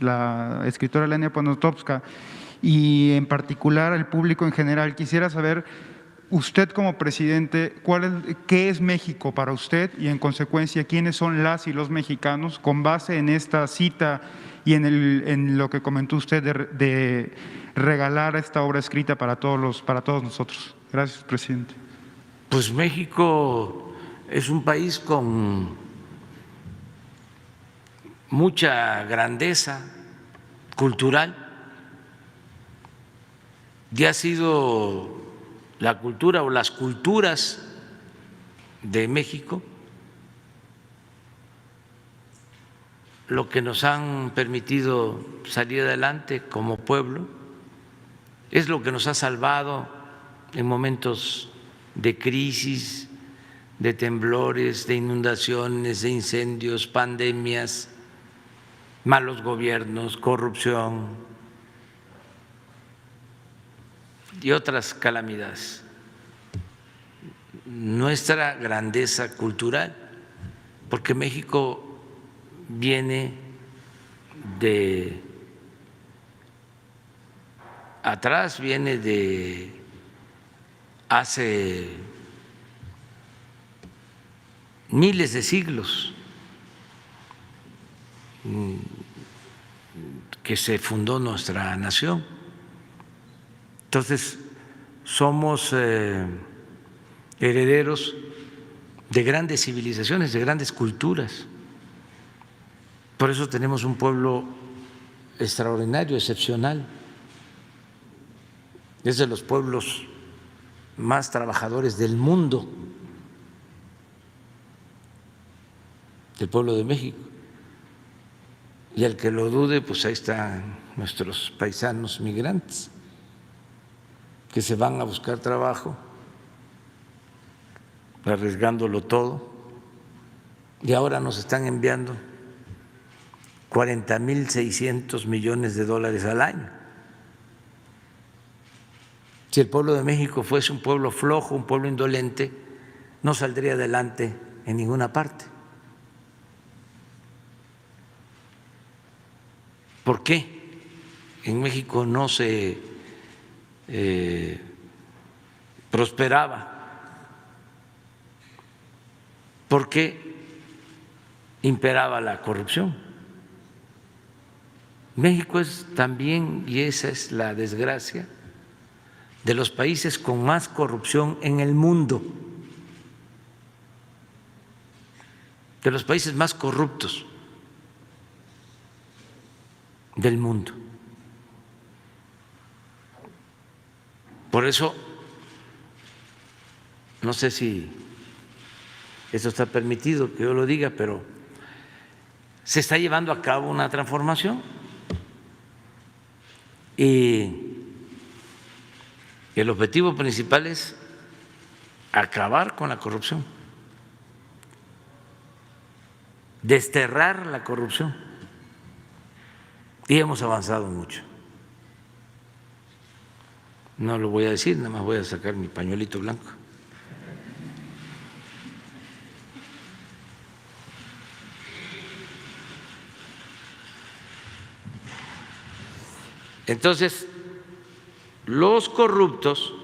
la escritora Lenia Poniatowska y en particular al público en general, quisiera saber, usted como presidente, ¿qué es México para usted y en consecuencia quiénes son las y los mexicanos con base en esta cita y en lo que comentó usted de regalar esta obra escrita para todos nosotros? Gracias, presidente. Pues México es un país con mucha grandeza cultural y ha sido la cultura o las culturas de México lo que nos han permitido salir adelante como pueblo, es lo que nos ha salvado en momentos de crisis, de temblores, de inundaciones, de incendios, pandemias, malos gobiernos, corrupción y otras calamidades. Nuestra grandeza cultural, porque México viene de atrás, viene de hace miles de siglos que se fundó nuestra nación. Entonces, somos herederos de grandes civilizaciones, de grandes culturas. Por eso tenemos un pueblo extraordinario, excepcional. Es de los pueblos más trabajadores del mundo, el pueblo de México. Y al que lo dude, pues ahí están nuestros paisanos migrantes que se van a buscar trabajo, arriesgándolo todo, y ahora nos están enviando 40.600 millones de dólares al año. Si el pueblo de México fuese un pueblo flojo, un pueblo indolente, no saldría adelante en ninguna parte. ¿Por qué en México no se prosperaba? Porque imperaba la corrupción. México es también, y esa es la desgracia, de los países con más corrupción en el mundo, de los países más corruptos del mundo. Por eso, no sé si eso está permitido que yo lo diga, pero se está llevando a cabo una transformación y el objetivo principal es acabar con la corrupción, desterrar la corrupción, y hemos avanzado mucho. No lo voy a decir, nada más voy a sacar mi pañuelito blanco. Entonces, los corruptos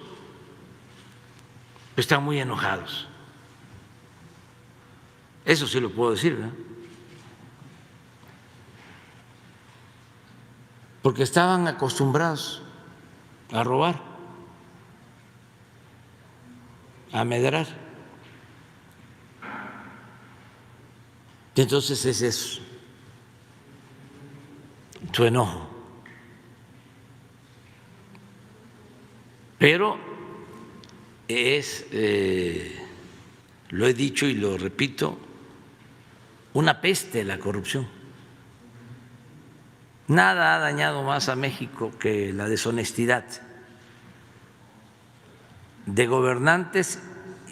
están muy enojados. Eso sí lo puedo decir, ¿verdad? Porque estaban acostumbrados a robar, a medrar. Y entonces ese es su enojo. Pero es, lo he dicho y lo repito, una peste la corrupción. Nada ha dañado más a México que la deshonestidad de gobernantes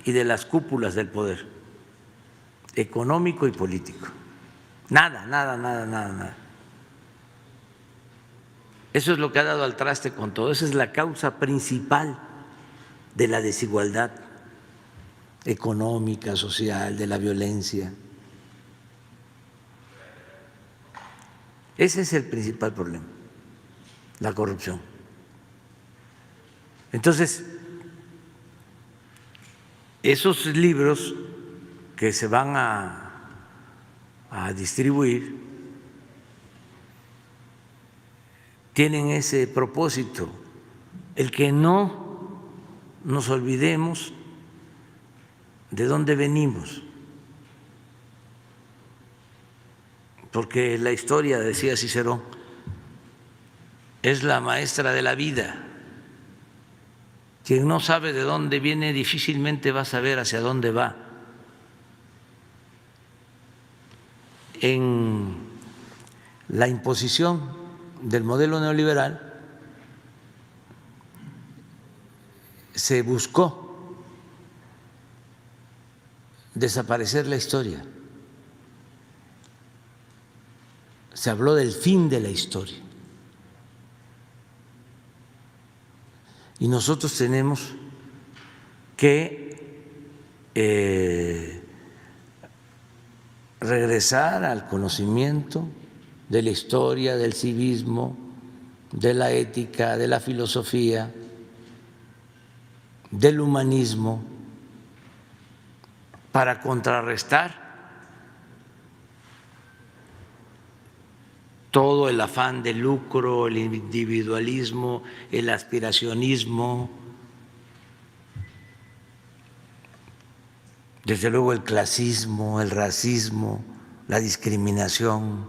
y de las cúpulas del poder económico y político. Nada, nada, nada, nada, nada. Eso es lo que ha dado al traste con todo. Esa es la causa principal de la desigualdad económica, social, de la violencia. Ese es el principal problema, la corrupción. Entonces, esos libros que se van a distribuir tienen ese propósito, el que no nos olvidemos de dónde venimos, porque la historia, decía Cicerón, es la maestra de la vida. Quien no sabe de dónde viene difícilmente va a saber hacia dónde va. En la imposición del modelo neoliberal se buscó desaparecer la historia. Se habló del fin de la historia. Y nosotros tenemos que regresar al conocimiento de la historia, del civismo, de la ética, de la filosofía, del humanismo, para contrarrestar todo el afán de lucro, el individualismo, el aspiracionismo, desde luego el clasismo, el racismo, la discriminación.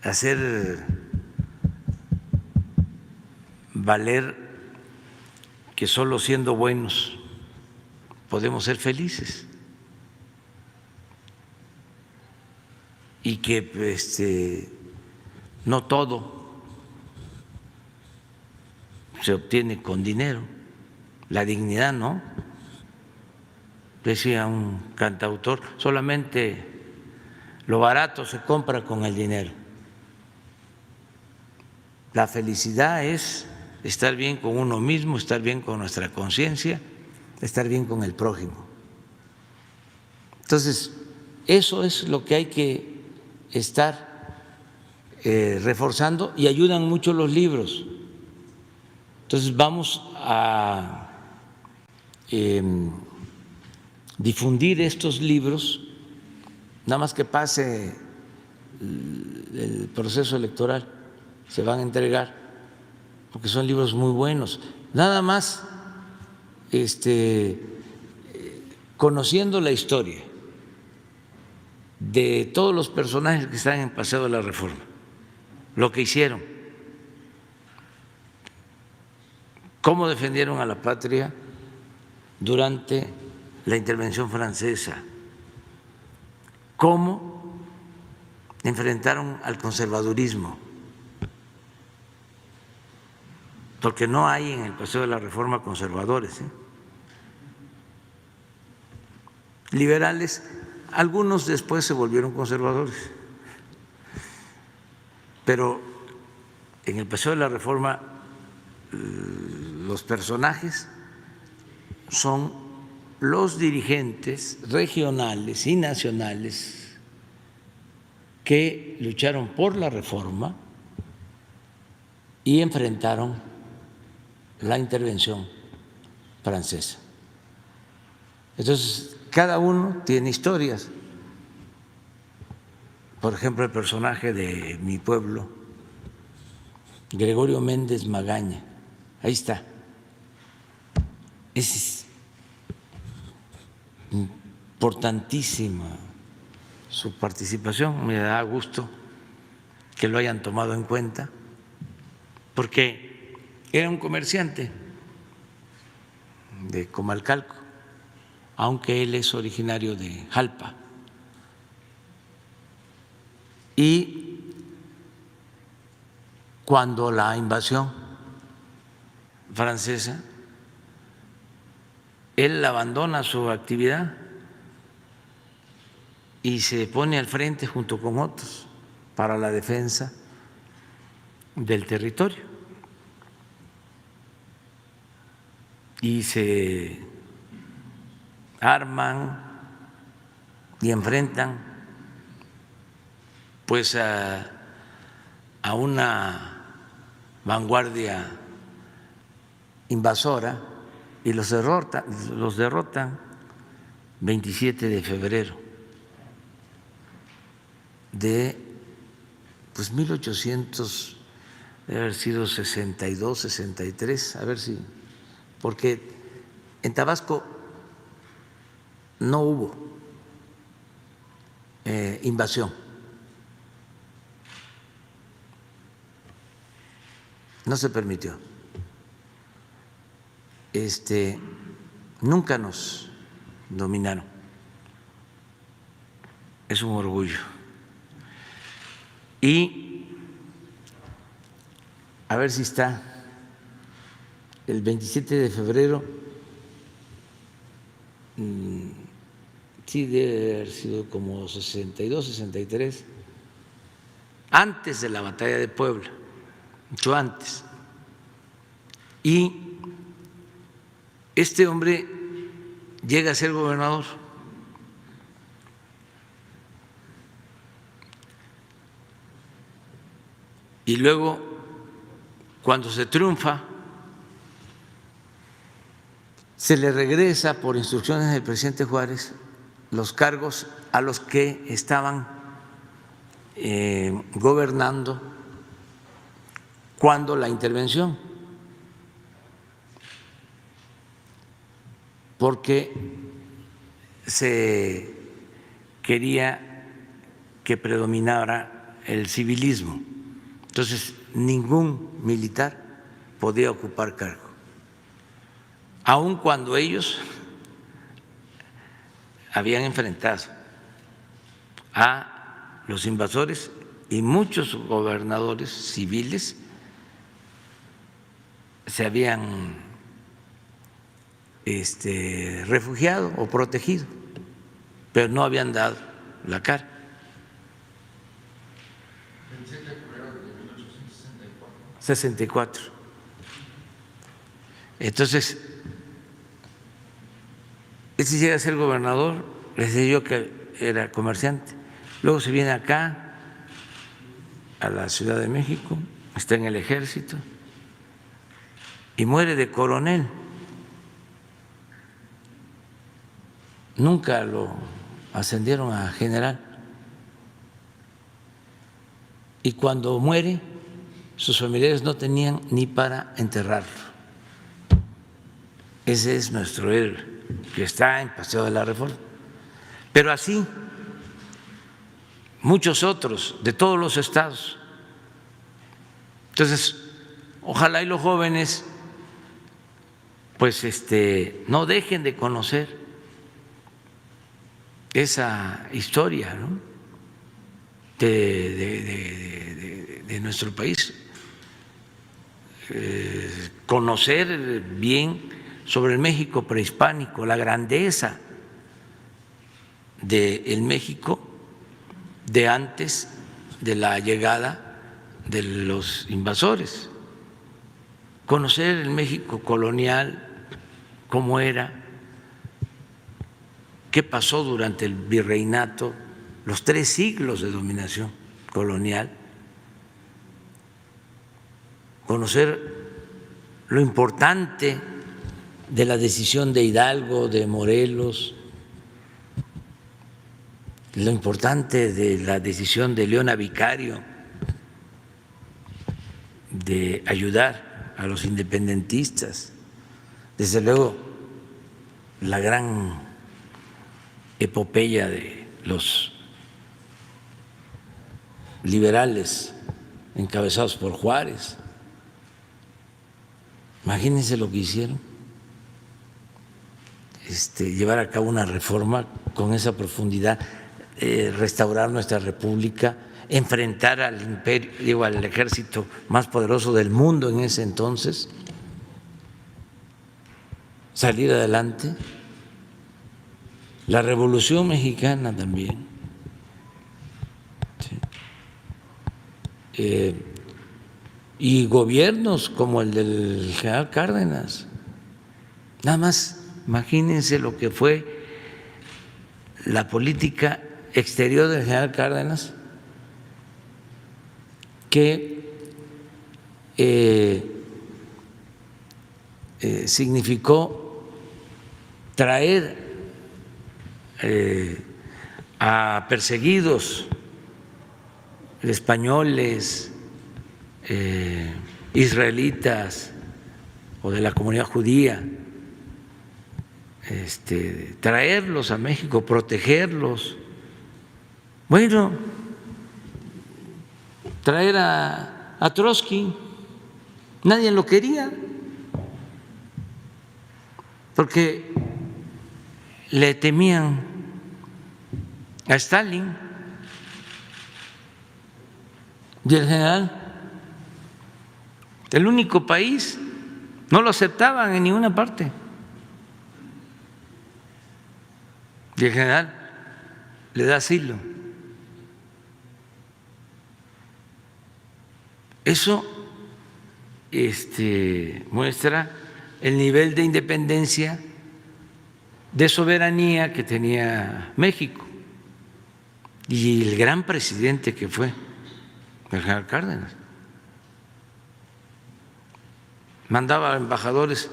Hacer valer que solo siendo buenos podemos ser felices y que no todo se obtiene con dinero, la dignidad no. Decía un cantautor, solamente lo barato se compra con el dinero. La felicidad es estar bien con uno mismo, estar bien con nuestra conciencia, estar bien con el prójimo. Entonces, eso es lo que hay que estar reforzando, y ayudan mucho los libros. Entonces, vamos a difundir estos libros, nada más que pase el proceso electoral, se van a entregar, porque son libros muy buenos. Nada más conociendo la historia de todos los personajes que están en Paseo de la Reforma, lo que hicieron, cómo defendieron a la patria durante la intervención francesa, cómo enfrentaron al conservadurismo, porque no hay en el Paseo de la Reforma conservadores, liberales. Algunos después se volvieron conservadores, pero en el Paseo de la Reforma los personajes son los dirigentes regionales y nacionales que lucharon por la reforma y enfrentaron la intervención francesa. Entonces, cada uno tiene historias. Por ejemplo, el personaje de mi pueblo, Gregorio Méndez Magaña, ahí está. Es importantísima su participación, me da gusto que lo hayan tomado en cuenta, porque era un comerciante de Comalcalco, aunque él es originario de Jalpa. Y cuando la invasión francesa, él abandona su actividad y se pone al frente junto con otros para la defensa del territorio. Y se arman y enfrentan pues a una vanguardia invasora y los derrotan 27 de febrero de pues 1800, debe haber sido 62, 63, a ver si, porque en Tabasco no hubo invasión, no se permitió. Nunca nos dominaron. Es un orgullo. Y a ver si está el 27 de febrero, sí debe haber sido como 62, 63, antes de la batalla de Puebla, mucho antes. Y este hombre llega a ser gobernador. Y luego, cuando se triunfa, se le regresa por instrucciones del presidente Juárez los cargos a los que estaban gobernando cuando la intervención, porque se quería que predominara el civilismo. Entonces, ningún militar podía ocupar cargo, aun cuando ellos habían enfrentado a los invasores y muchos gobernadores civiles se habían refugiado o protegido, pero no habían dado la cara. 64. Entonces, si llega a ser gobernador, les decía yo que era comerciante, luego se viene acá a la Ciudad de México, está en el ejército y muere de coronel. Nunca lo ascendieron a general. Y cuando muere, sus familiares no tenían ni para enterrarlo. Ese es nuestro héroe, que está en Paseo de la Reforma. Pero así, muchos otros de todos los estados. Entonces, ojalá y los jóvenes pues no dejen de conocer esa historia, ¿no?, de nuestro país, conocer bien sobre el México prehispánico, la grandeza del México de antes de la llegada de los invasores, conocer el México colonial, cómo era, qué pasó durante el virreinato, los 3 siglos de dominación colonial, conocer lo importante de la decisión de Hidalgo, de Morelos, lo importante de la decisión de Leona Vicario de ayudar a los independentistas, desde luego la gran epopeya de los liberales encabezados por Juárez. Imagínense lo que hicieron, llevar a cabo una reforma con esa profundidad, restaurar nuestra república, enfrentar al imperio, al ejército más poderoso del mundo en ese entonces, salir adelante. La Revolución Mexicana también. ¿Sí? Y gobiernos como el del general Cárdenas. Nada más imagínense lo que fue la política exterior del general Cárdenas, que significó traer a perseguidos españoles, israelitas o de la comunidad judía, traerlos a México, protegerlos. Bueno, traer a Trotsky, nadie lo quería, porque le temían a Stalin y el general. El único país, no lo aceptaban en ninguna parte. Y el general le da asilo. Eso muestra el nivel de independencia, de soberanía que tenía México y el gran presidente que fue el general Cárdenas. Mandaba embajadores.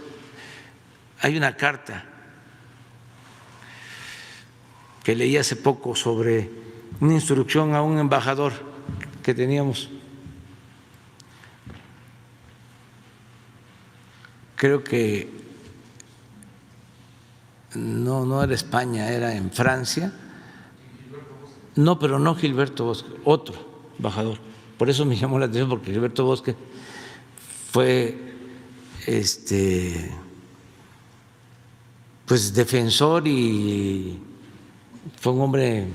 Hay una carta que leí hace poco sobre una instrucción a un embajador que teníamos, creo que no era España, era en Francia. No, pero no Gilberto Bosque, otro embajador. Por eso me llamó la atención, porque Gilberto Bosque fue pues defensor y fue un hombre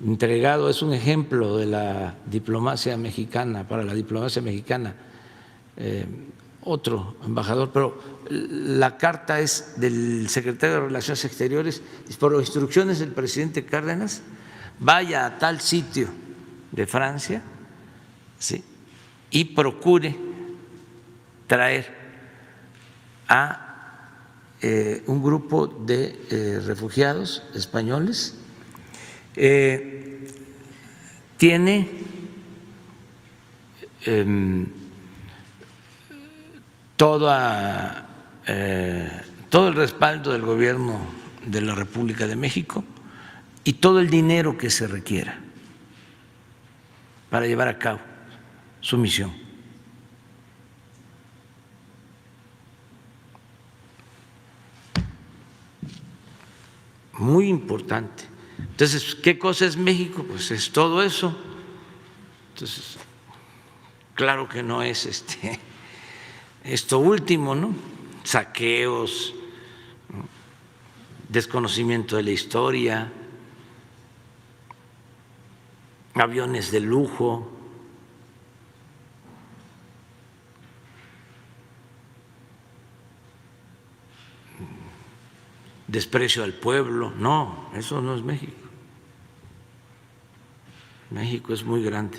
entregado, es un ejemplo de la diplomacia mexicana, para la diplomacia mexicana. Otro embajador, pero la carta es del secretario de Relaciones Exteriores, por instrucciones del presidente Cárdenas, vaya a tal sitio de Francia, ¿sí?, y procure traer a un grupo de refugiados españoles. Tiene todo el respaldo del gobierno de la República de México y todo el dinero que se requiera para llevar a cabo su misión. Muy importante. Entonces, ¿qué cosa es México? Pues es todo eso. Entonces, claro que no es esto último, ¿no? Saqueos, ¿no?, desconocimiento de la historia, aviones de lujo, desprecio al pueblo. No, eso no es México. México es muy grande.